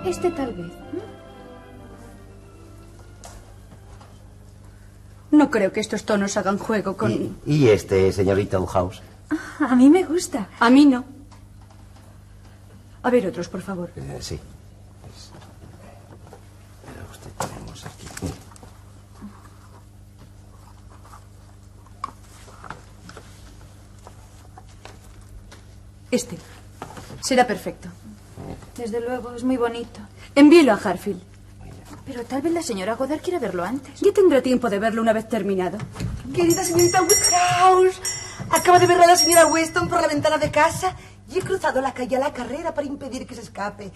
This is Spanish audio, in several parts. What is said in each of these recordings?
Este tal vez. No creo que estos tonos hagan juego con... ¿Y este, señorita Woodhouse? A mí me gusta. A mí no. A ver otros, por favor. Sí. Pero usted tenemos aquí. Este. Será perfecto. Desde luego, es muy bonito. Envíelo a Harfield. Pero tal vez la señora Goddard quiera verlo antes. Ya tendrá tiempo de verlo una vez terminado. Querida señorita Woodhouse, acabo de ver a la señora Weston por la ventana de casa y he cruzado la calle a la carrera para impedir que se escape.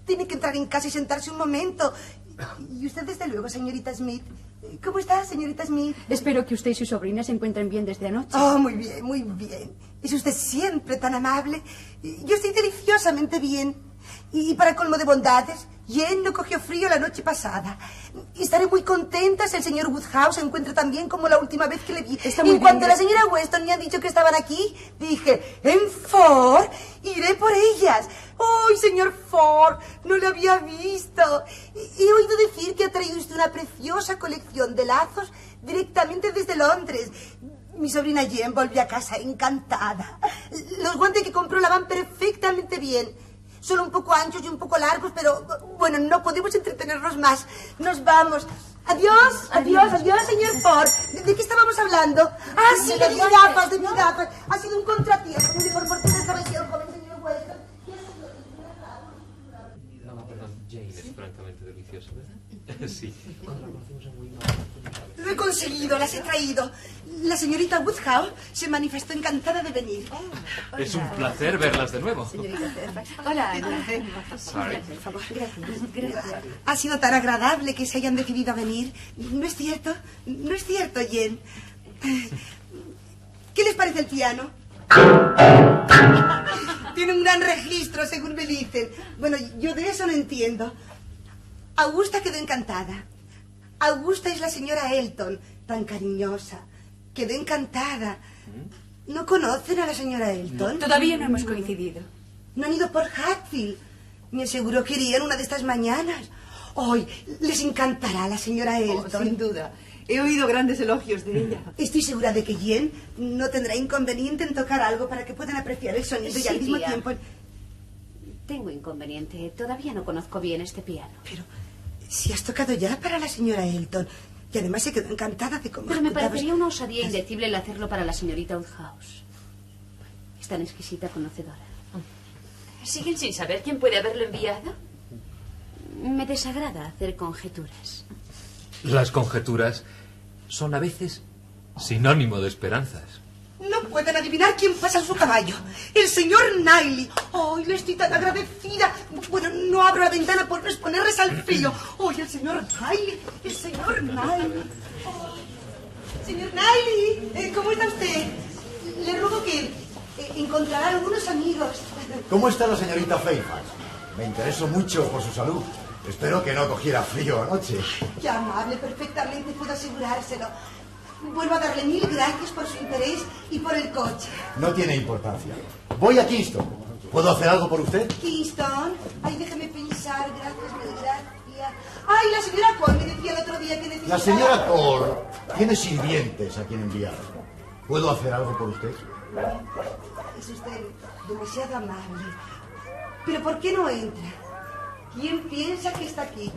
Tiene que entrar en casa y sentarse un momento. Y usted, desde luego, señorita Smith. ¿Cómo está, señorita Smith? Espero que usted y su sobrina se encuentren bien desde anoche. Oh, muy bien, muy bien. Es usted siempre tan amable. Yo estoy deliciosamente bien. Y para colmo de bondades, Jen no cogió frío la noche pasada. Estaré muy contenta si el señor Woodhouse se encuentra tan bien como la última vez que le vi. En cuanto a la señora Weston me ha dicho que estaban aquí, dije, en Ford, iré por ellas. ¡Ay, señor Ford! No le había visto. He oído decir que ha traído usted una preciosa colección de lazos directamente desde Londres. Mi sobrina Jen volvió a casa encantada. Los guantes que compró la van perfectamente bien. Solo un poco anchos y un poco largos, pero bueno, no podemos entretenernos más. Nos vamos. Adiós, adiós, adiós, señor Ford. ¿De qué estábamos hablando? Ah, sí, de mis gafas, de mis gafas. Ha sido un contratiempo. Por fortuna estaba aquí el joven señor Weston. Perdón, Jane es francamente delicioso, ¿verdad? Sí. Lo he conseguido, las he traído. La señorita Woodhouse se manifestó encantada de venir. Es un placer verlas de nuevo. Hola, Sorry. por favor. Gracias. Ha sido tan agradable que se hayan decidido a venir. ¿No es cierto? ¿No es cierto, Jen? ¿Qué les parece el piano? Tiene un gran registro, según me dicen. Bueno, yo de eso no entiendo. Augusta quedó encantada. Augusta es la señora Elton, tan cariñosa. Quedó encantada. ¿No conocen a la señora Elton? Todavía no hemos coincidido. No han ido por Hatfield. Me aseguró que irían una de estas mañanas. Hoy les encantará a la señora Elton. Sin duda. He oído grandes elogios de ella. Estoy segura de que Jen no tendrá inconveniente en tocar algo para que puedan apreciar el sonido y al mismo tía. tiempo... Tengo inconveniente. Todavía no conozco bien este piano. Pero si has tocado ya para la señora Elton y además se quedó encantada de cómo... Pero me ejecutabas parecería una osadía las- indecible el hacerlo para la señorita Woodhouse. Es tan exquisita conocedora. ¿Siguen sin saber quién puede haberlo enviado? Me desagrada hacer conjeturas. Las conjeturas son a veces sinónimo de esperanzas. No pueden adivinar quién pasa en su caballo. El señor Knightley. ¡Ay, le estoy tan agradecida! Bueno, no abro la ventana por no exponerles al frío. ¡Ay, el señor Knightley! ¡El señor Knightley! Oh. Señor Knightley, ¿cómo está usted? Le ruego que encontrará algunos amigos. ¿Cómo está la señorita Fairfax? Me intereso mucho por su salud. Espero que no cogiera frío anoche. Qué amable, perfectamente puedo asegurárselo. Vuelvo a darle mil gracias por su interés y por el coche. No tiene importancia. Voy a Kingston. ¿Puedo hacer algo por usted? Kingston. Ay, déjeme pensar. Gracias, mil gracias. Ay, la señora Cole me decía el otro día que necesitaba... La señora Cole tiene sirvientes a quien enviar. ¿Puedo hacer algo por usted? Es usted demasiado amable. Pero ¿por qué no entra? ¿Quién piensa que está aquí?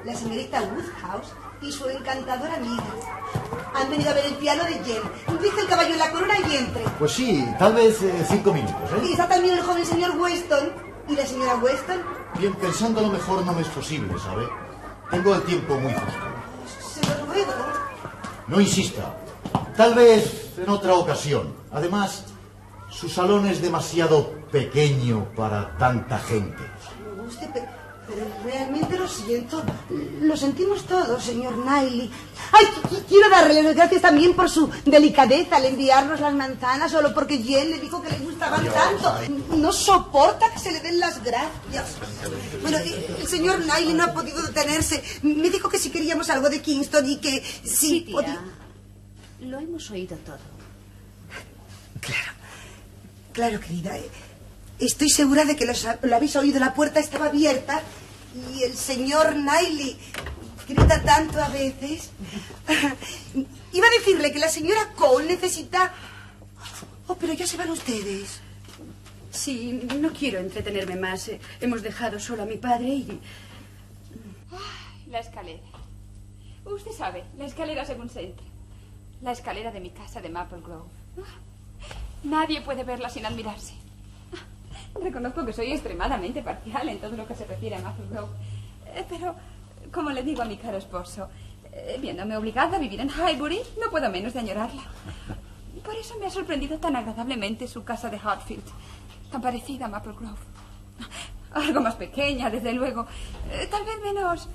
La señorita Woodhouse y su encantadora amiga. Han venido a ver el piano de Jen. Deja el caballo en la corona y entre. Pues sí, tal vez 5 minutos, Y ¿eh? está también el joven señor Weston. ¿Y la señora Weston? Bien, pensándolo mejor no me es posible, ¿sabe? Tengo el tiempo muy justo. Se lo ruego. No insista. Tal vez en otra ocasión. Además, su salón es demasiado pequeño para tanta gente. Usted, pero realmente lo siento. Lo sentimos todos, señor Knightley. Ay, quiero darle las gracias también por su delicadeza al enviarnos las manzanas, solo porque Jen le dijo que le gustaban tanto. No soporta que se le den las gracias. Bueno, el señor Knightley no ha podido detenerse. Me dijo que si queríamos algo de Kingston y que Sí, si tía. Lo hemos oído todo. Claro, querida. Estoy segura de que lo habéis oído. La puerta estaba abierta Y el señor Knightley grita tanto a veces. Iba a decirle que la señora Cole necesita... Oh, pero ya se van ustedes. Sí, no quiero entretenerme más. Hemos dejado solo a mi padre y... Ay, la escalera. Usted sabe, la escalera según se entra. La escalera de mi casa de Maple Grove. Nadie puede verla sin admirarse. Reconozco que soy extremadamente parcial en todo lo que se refiere a Maple Grove. Pero, como le digo a mi caro esposo, viéndome obligada a vivir en Highbury, no puedo menos de añorarla. Por eso me ha sorprendido tan agradablemente su casa de Hartfield, tan parecida a Maple Grove. Algo más pequeña, desde luego. Tal vez menos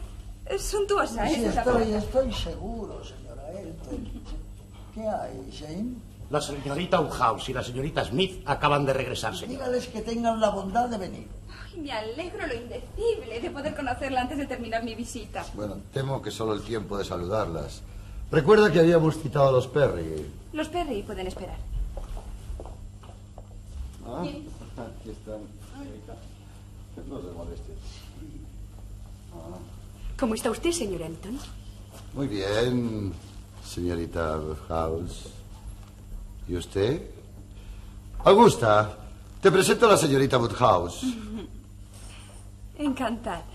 suntuosa. Sí, estoy seguro, señora Elton. ¿Qué hay, Jane? La señorita Woodhouse y la señorita Smith acaban de regresar, señor. Dígales que tengan la bondad de venir. Ay, me alegro lo indecible de poder conocerla antes de terminar mi visita. Bueno, temo que solo el tiempo de saludarlas. Recuerda que habíamos citado a los Perry. Los Perry pueden esperar. Ah, aquí están. No se moleste. ¿Cómo está usted, señor Elton? Muy bien, señorita Woodhouse. ¿Y usted? Augusta, te presento a la señorita Woodhouse. Encantada.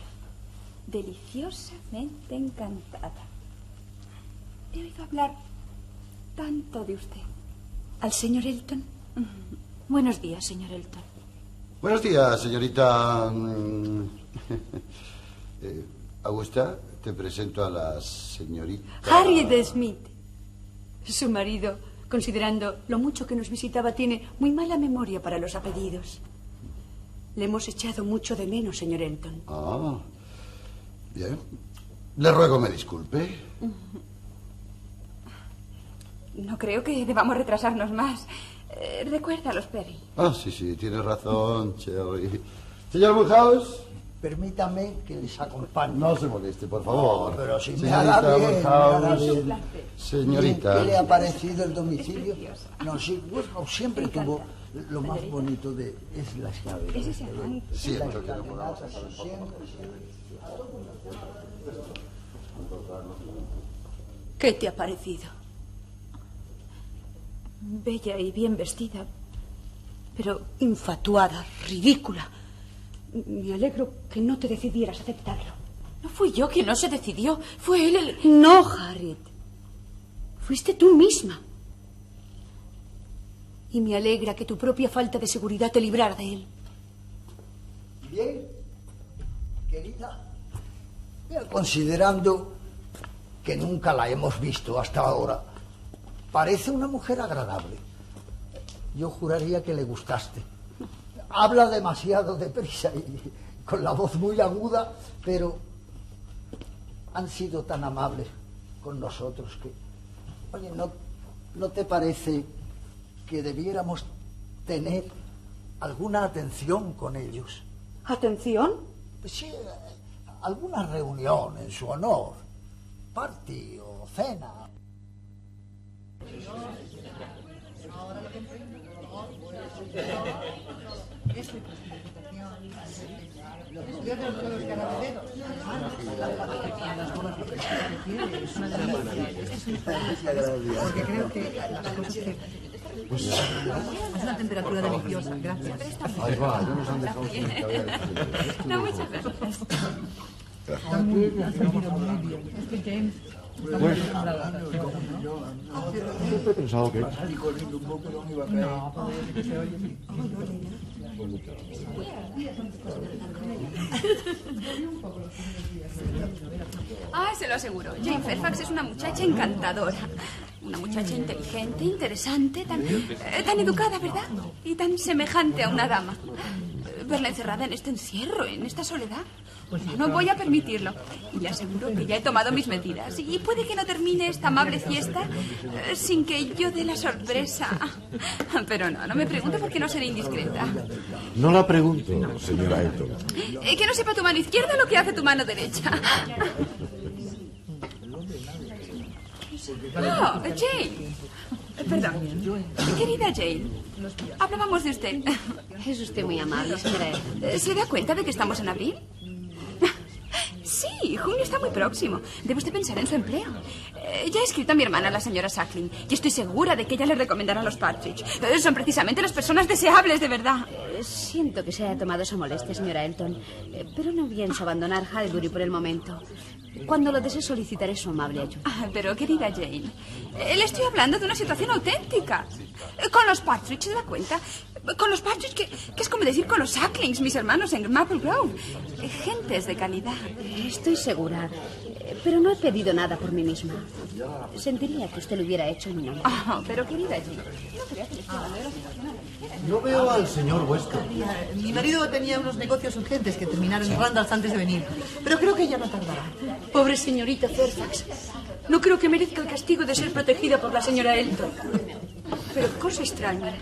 Deliciosamente encantada. He oído hablar tanto de usted. ¿Al señor Elton? Buenos días, señor Elton. Buenos días, señorita... Augusta, te presento a la señorita... Harriet Smith. Su marido, considerando lo mucho que nos visitaba, tiene muy mala memoria para los apellidos. Le hemos echado mucho de menos, señor Elton. Ah, bien. Le ruego me disculpe. No creo que debamos retrasarnos más. Recuerda a los Perry. Ah, sí, tienes razón, Cherry. Señor Woodhouse. Permítame que les acompañe. No se moleste, por favor. No, pero si me Señorita hará bien, me hará Woodhouse. bien. Señorita. ¿Qué le ha parecido el domicilio? No, sí, Woodhouse siempre tuvo lo más bonito de... Es la escalera. Ese es el Siento que no podamos ¿Qué te ha parecido? Bella y bien vestida, pero infatuada, ridícula. Me alegro que no te decidieras a aceptarlo. No fui yo quien no se decidió. Fue él el... No, Harriet. Fuiste tú misma. Y me alegra que tu propia falta de seguridad te librara de él. Bien, querida. Considerando que nunca la hemos visto hasta ahora, parece una mujer agradable. Yo juraría que le gustaste. Habla demasiado deprisa y con la voz muy aguda, pero han sido tan amables con nosotros que... Oye, ¿no te parece que debiéramos tener alguna atención con ellos? ¿Atención? Pues sí, alguna reunión en su honor. Party o cena. Porque creo que las cosas que... Es una temperatura deliciosa, gracias. Ahí va, ya nos han dejado sin caber. No, muchas gracias. Está muy bien, ha salido muy bien. Es que James está muy acostumbrado a estas cosas, ¿no? Siempre he pensado que... No, parece que se oye bien. Ah, se lo aseguro. Jane Fairfax es una muchacha encantadora. Una muchacha inteligente, interesante, tan educada, ¿verdad? Y tan semejante a una dama. Verla encerrada en este encierro, en esta soledad. No voy a permitirlo. Y le aseguro que ya he tomado mis medidas. Y puede que no termine esta amable fiesta sin que yo dé la sorpresa. Pero no me pregunte porque no seré indiscreta. No la pregunto, señora Elton. Que no sepa tu mano izquierda lo que hace tu mano derecha. Oh, Jane. Perdón. Querida Jane, hablábamos de usted. Es usted muy amable, señora Elton. ¿Se da cuenta de que estamos en abril? Sí, junio está muy próximo. Debe usted pensar en su empleo. Ya he escrito a mi hermana, la señora Suckling, y estoy segura de que ella le recomendará a los Partridge. Son precisamente las personas deseables, de verdad. Siento que se haya tomado esa molestia, señora Elton, pero no pienso abandonar Highbury por el momento. Cuando lo desee solicitaré su amable ayuda. Pero, querida Jane, le estoy hablando de una situación auténtica. Con los Partridge, ¿se da cuenta? Con los Partridge, que es como decir con los Sucklings, mis hermanos en Maple Grove. Gentes de calidad. Estoy segura, pero no he pedido nada por mí misma. Sentiría que usted lo hubiera hecho en mi nombre. Pero, querida Jane, no creas que le estoy hablando de la situación. Yo veo al señor Weston. Mi marido tenía unos negocios urgentes que terminaron en Randalls antes de venir. Pero creo que ya no tardará. Pobre señorita Fairfax. No creo que merezca el castigo de ser protegida por la señora Elton. Pero cosa extraña.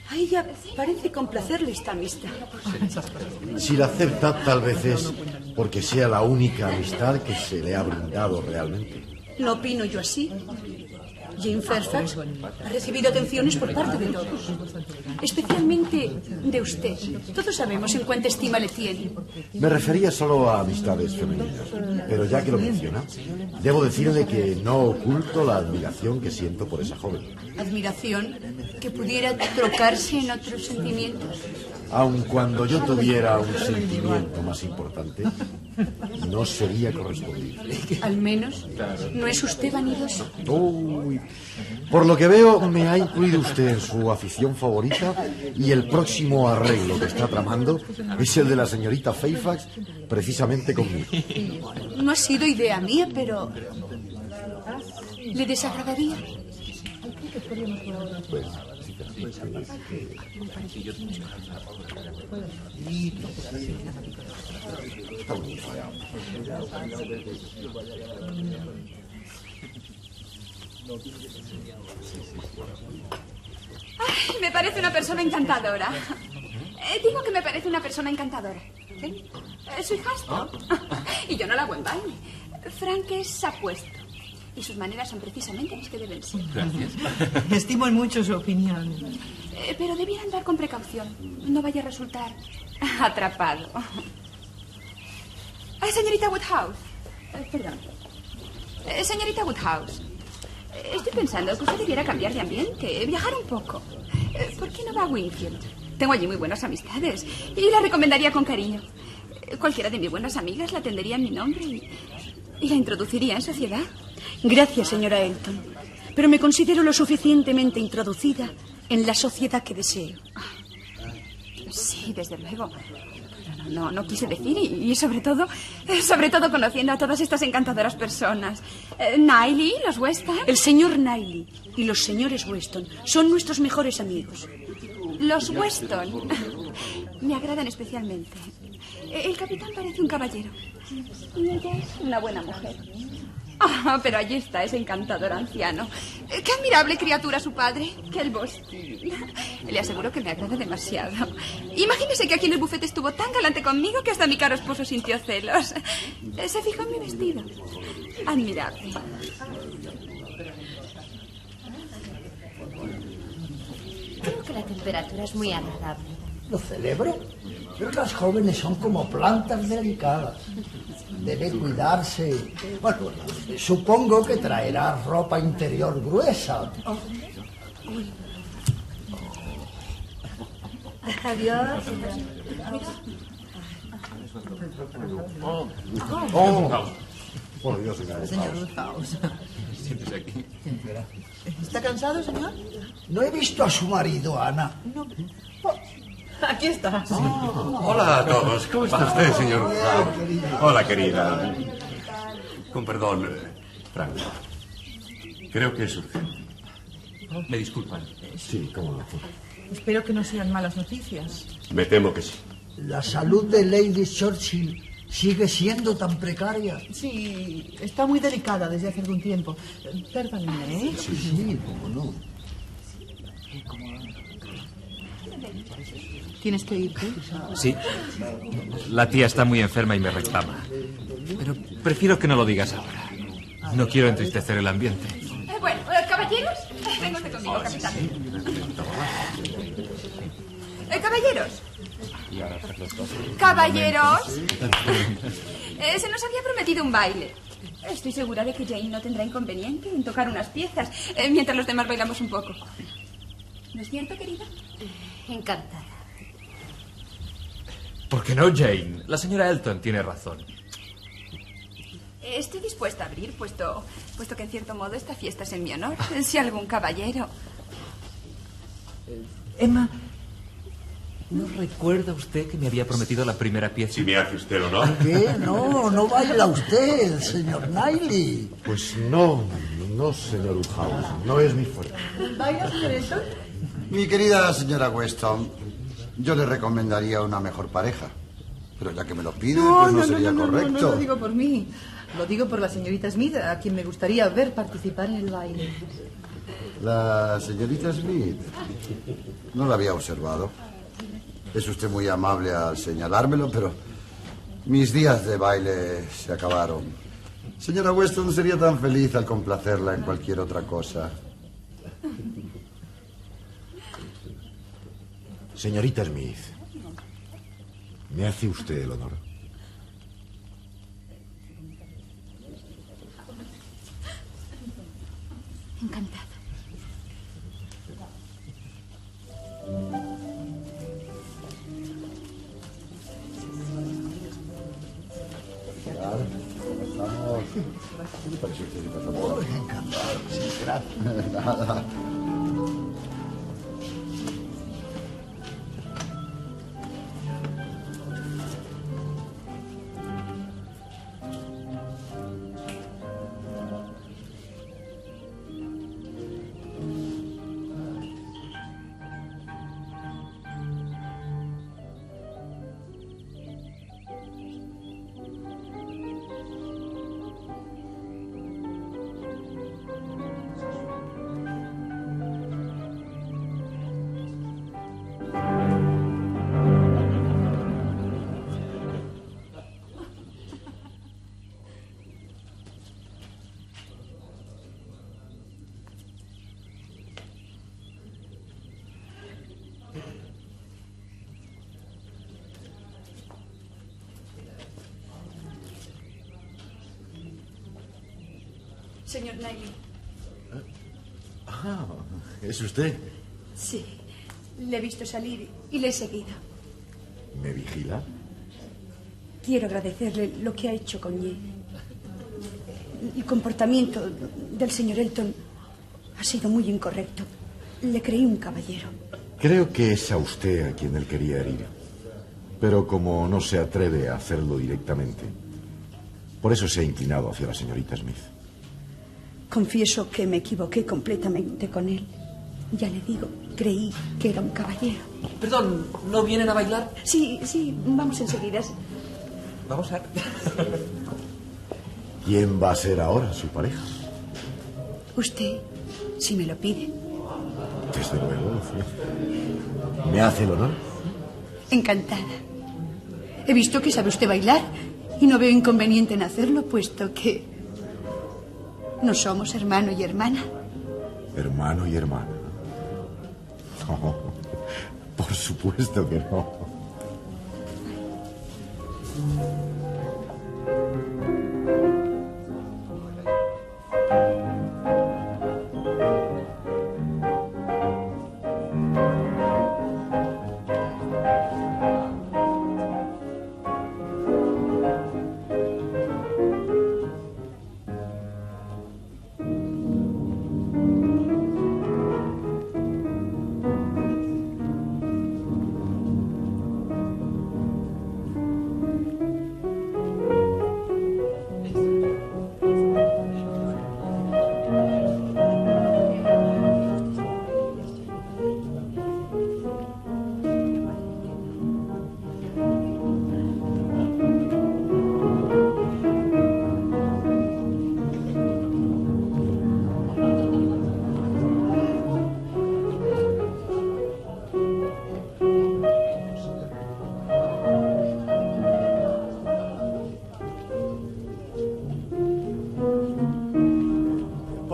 A ella parece complacerle esta amistad. Si la acepta, tal vez es porque sea la única amistad que se le ha brindado realmente. No opino yo así. Jane Fairfax ha recibido atenciones por parte de todos, especialmente de usted. Todos sabemos en cuánta estima le tiene. Me refería solo a amistades femeninas, pero ya que lo menciona, debo decirle que no oculto la admiración que siento por esa joven. Admiración que pudiera trocarse en otros sentimientos. Aun cuando yo tuviera un sentimiento más importante, no sería correspondido. Al menos, ¿no es usted vanidoso? Uy. Por lo que veo, me ha incluido usted en su afición favorita y el próximo arreglo que está tramando es el de la señorita Fairfax, precisamente conmigo. No ha sido idea mía, pero... ¿le desagradaría? Pues, Ay, me parece una persona encantadora. Digo que me parece una persona encantadora. ¿Sí? Su hijastro. Y yo no la hago en baile. Frank es apuesto. Y sus maneras son precisamente las que deben ser. Gracias. Estimo mucho su opinión. Pero debiera andar con precaución. No vaya a resultar atrapado. Señorita Woodhouse. Perdón. Señorita Woodhouse. Estoy pensando que usted debiera cambiar de ambiente, viajar un poco. ¿Por qué no va a Wingfield? Tengo allí muy buenas amistades y la recomendaría con cariño. Cualquiera de mis buenas amigas la atendería en mi nombre y la introduciría en sociedad. Gracias, señora Elton. Pero me considero lo suficientemente introducida en la sociedad que deseo. Sí, desde luego. No quise decir, y sobre todo conociendo a todas estas encantadoras personas. Knightley, los Weston. El señor Knightley y los señores Weston son nuestros mejores amigos. Los Weston me agradan especialmente. El capitán parece un caballero y ella es una buena mujer. Pero allí está ese encantador anciano. Qué admirable criatura su padre. Qué el bostil. Le aseguro que me agrada demasiado. Imagínese que aquí en el bufete estuvo tan galante conmigo que hasta mi caro esposo sintió celos. Se fijó en mi vestido. Admirable. Creo que la temperatura es muy agradable. ¿Lo celebro? Pero las jóvenes son como plantas delicadas. Debe cuidarse. Bueno, supongo que traerá ropa interior gruesa. Adiós. Por Dios, Señor Woodhouse. Siéntese aquí. ¿Está cansado, señor? No he visto a su marido, Ana. No. Aquí está. Hola a todos. ¿Cómo está usted, señor? Hola, querida. Con perdón, Frank. Creo que es urgente. Me disculpan. Sí, cómo no. Espero que no sean malas noticias. Me temo que sí. La salud de Lady Churchill sigue siendo tan precaria. Sí, está muy delicada desde hace algún tiempo. Perdónenme, ¿eh? Sí, cómo no. ¿Tienes que irte? Sí. La tía está muy enferma y me reclama. Pero prefiero que no lo digas ahora. No quiero entristecer el ambiente. Bueno, caballeros, vengan conmigo, capitán. Caballeros, Caballeros, se nos había prometido un baile. Estoy segura de que Jane no tendrá inconveniente en tocar unas piezas mientras los demás bailamos un poco. ¿No es cierto, querida? Encantada. ¿Por qué no, Jane? La señora Elton tiene razón. Estoy dispuesta a abrir, puesto que en cierto modo esta fiesta es en mi honor. Si algún caballero... Emma, ¿no recuerda usted que me había prometido la primera pieza? Si me hace usted el honor. ¿Qué? No baila usted, señor Knightley. Pues no, señor Woodhouse. No es mi fuerte. ¿Baila, señor Elton? Mi querida señora Weston, yo le recomendaría una mejor pareja. Pero ya que me lo pide, pues no sería correcto. No lo digo por mí. Lo digo por la señorita Smith, a quien me gustaría ver participar en el baile. La señorita Smith. No la había observado. Es usted muy amable al señalármelo, pero mis días de baile se acabaron. Señora Weston sería tan feliz al complacerla en cualquier otra cosa. Señorita Smith, ¿me hace usted el honor? Encantada. Pasamos. ¿Qué le parece a usted si pasamos? Encantado, sí, gracias. Nada. Señor Knightley. Ah, ¿es usted? Sí, le he visto salir y le he seguido. ¿Me vigila? Quiero agradecerle lo que ha hecho con Jane. El comportamiento del señor Elton ha sido muy incorrecto. Le creí un caballero. Creo que es a usted a quien él quería herir. Pero como no se atreve a hacerlo directamente, por eso se ha inclinado hacia la señorita Smith. Confieso que me equivoqué completamente con él. Ya le digo, creí que era un caballero. Perdón, ¿no vienen a bailar? Sí, vamos enseguida. Vamos a... ¿Quién va a ser ahora su pareja? Usted, si me lo pide. Desde luego. ¿Me hace el honor? Encantada. He visto que sabe usted bailar y no veo inconveniente en hacerlo, puesto que no somos hermano y hermana. ¿Hermano y hermana? No, por supuesto que no.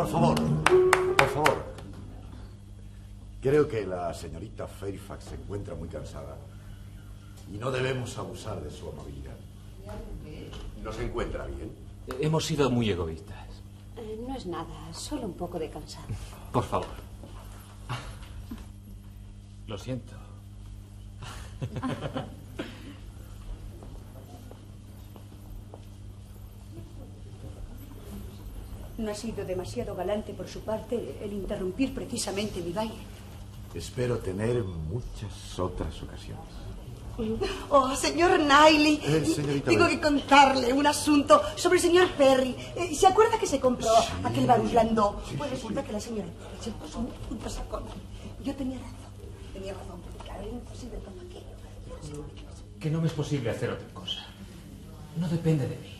Por favor. Creo que la señorita Fairfax se encuentra muy cansada y no debemos abusar de su amabilidad. ¿No se encuentra bien? Hemos sido muy egoístas. No es nada, solo un poco de cansancio. Por favor. Lo siento. No ha sido demasiado galante por su parte el interrumpir precisamente mi baile. Espero tener muchas otras ocasiones. Oh, señor Knightley, señorita tengo Bell. que contarle un asunto sobre el señor Perry. ¿Se acuerda que se compró aquel Barus Landau? Pues resulta que la señora se puso muy juntosa con él. Yo tenía razón, porque claro, era imposible todo aquello. Que no me es posible hacer otra cosa. No depende de mí.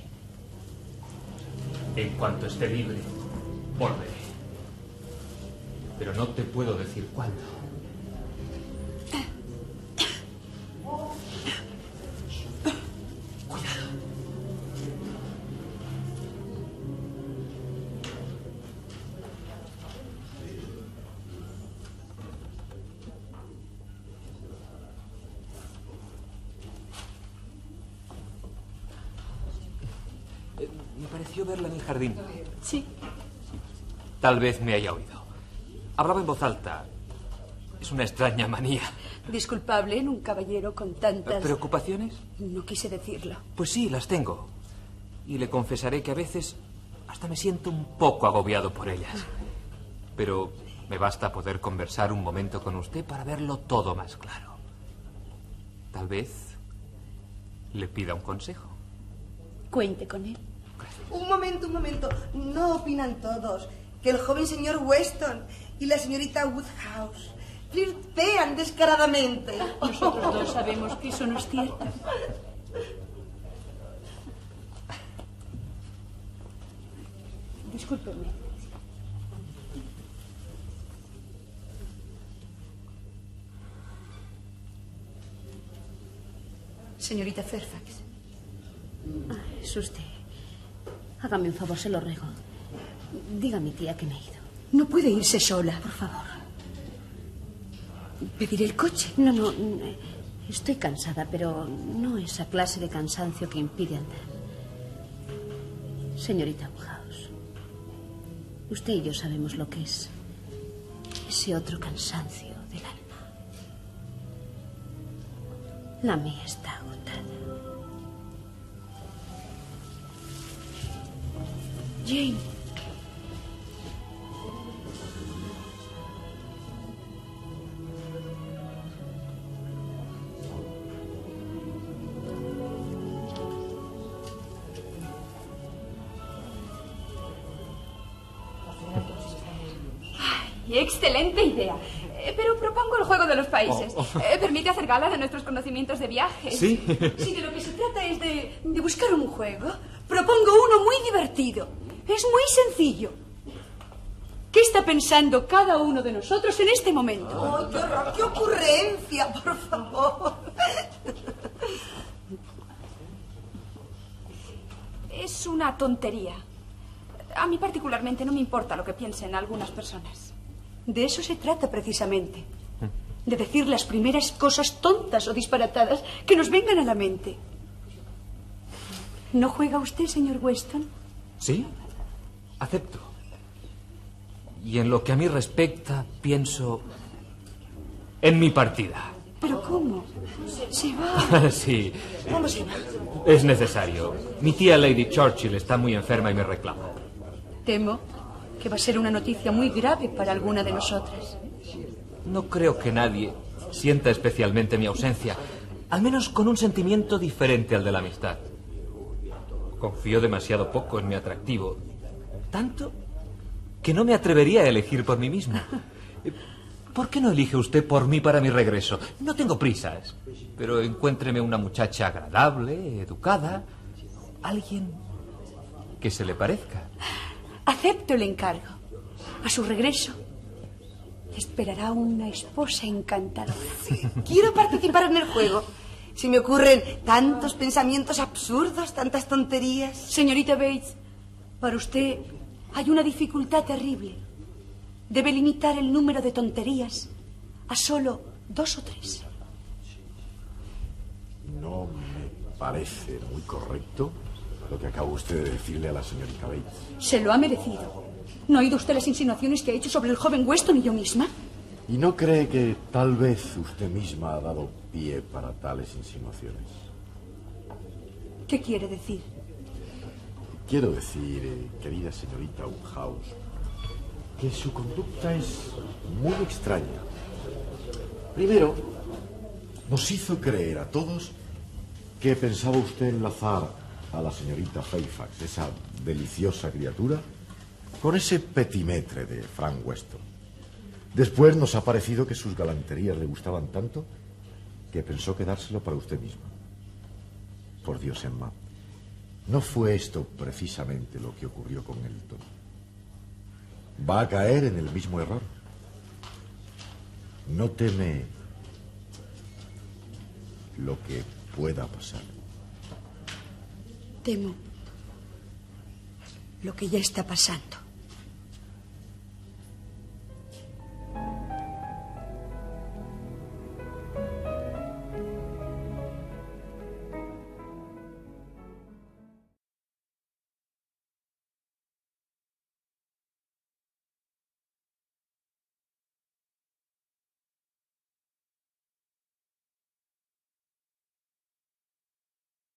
En cuanto esté libre, volveré. Pero no te puedo decir cuándo. Me pareció verla en el jardín. Sí. Tal vez me haya oído. Hablaba en voz alta. Es una extraña manía. Disculpable en un caballero con tantas... ¿Preocupaciones? No quise decirlo. Pues sí, las tengo. Y le confesaré que a veces hasta me siento un poco agobiado por ellas. Pero me basta poder conversar un momento con usted para verlo todo más claro. Tal vez le pida un consejo. Cuente con él. Un momento. No opinan todos que el joven señor Weston y la señorita Woodhouse flirtean descaradamente. Nosotros dos sabemos que eso no es cierto. Discúlpeme. Señorita Fairfax. Es usted. Hágame un favor, se lo ruego. Diga a mi tía que me he ido. No puede irse sola. Por favor. ¿Pediré el coche? No. Estoy cansada, pero no esa clase de cansancio que impide andar. Señorita Woodhouse, usted y yo sabemos lo que es ese otro cansancio del alma. La mía está agotada. Jane. Ay, excelente idea. Pero propongo el juego de los países. Permite hacer gala de nuestros conocimientos de viajes. ¿Sí? Si de lo que se trata es de buscar un juego, propongo uno muy divertido. Es muy sencillo. ¿Qué está pensando cada uno de nosotros en este momento? ¡Oh, qué horror! ¡Qué ocurrencia, por favor! Es una tontería. A mí particularmente no me importa lo que piensen algunas personas. De eso se trata precisamente. De decir las primeras cosas tontas o disparatadas que nos vengan a la mente. ¿No juega usted, señor Weston? ¿Sí? Acepto. Y en lo que a mí respecta, pienso en mi partida. ¿Pero cómo? Se va. Sí. ¿Cómo se va? Es necesario. Mi tía Lady Churchill está muy enferma y me reclama. Temo que va a ser una noticia muy grave para alguna de nosotras. No creo que nadie sienta especialmente mi ausencia, al menos con un sentimiento diferente al de la amistad. Confío demasiado poco en mi atractivo, tanto que no me atrevería a elegir por mí mismo. ¿Por qué no elige usted por mí para mi regreso? No tengo prisas, pero encuéntreme una muchacha agradable, educada, alguien que se le parezca. Acepto el encargo. A su regreso, le esperará una esposa encantadora. Quiero participar en el juego. Se me ocurren tantos pensamientos absurdos, tantas tonterías. Señorita Bates, para usted hay una dificultad terrible. Debe limitar el número de tonterías a solo 2 o 3. No me parece muy correcto lo que acaba usted de decirle a la señorita Bates. Se lo ha merecido. ¿No ha oído usted las insinuaciones que ha hecho sobre el joven Weston y yo misma? ¿Y no cree que tal vez usted misma ha dado pie para tales insinuaciones? ¿Qué quiere decir? Quiero decir, querida señorita Woodhouse, que su conducta es muy extraña. Primero, nos hizo creer a todos que pensaba usted enlazar a la señorita Fairfax, esa deliciosa criatura, con ese petimetre de Frank Weston. Después nos ha parecido que sus galanterías le gustaban tanto que pensó quedárselo para usted misma. Por Dios, Emma, no fue esto precisamente lo que ocurrió con Elton. Va a caer en el mismo error. ¿No teme lo que pueda pasar? Temo lo que ya está pasando.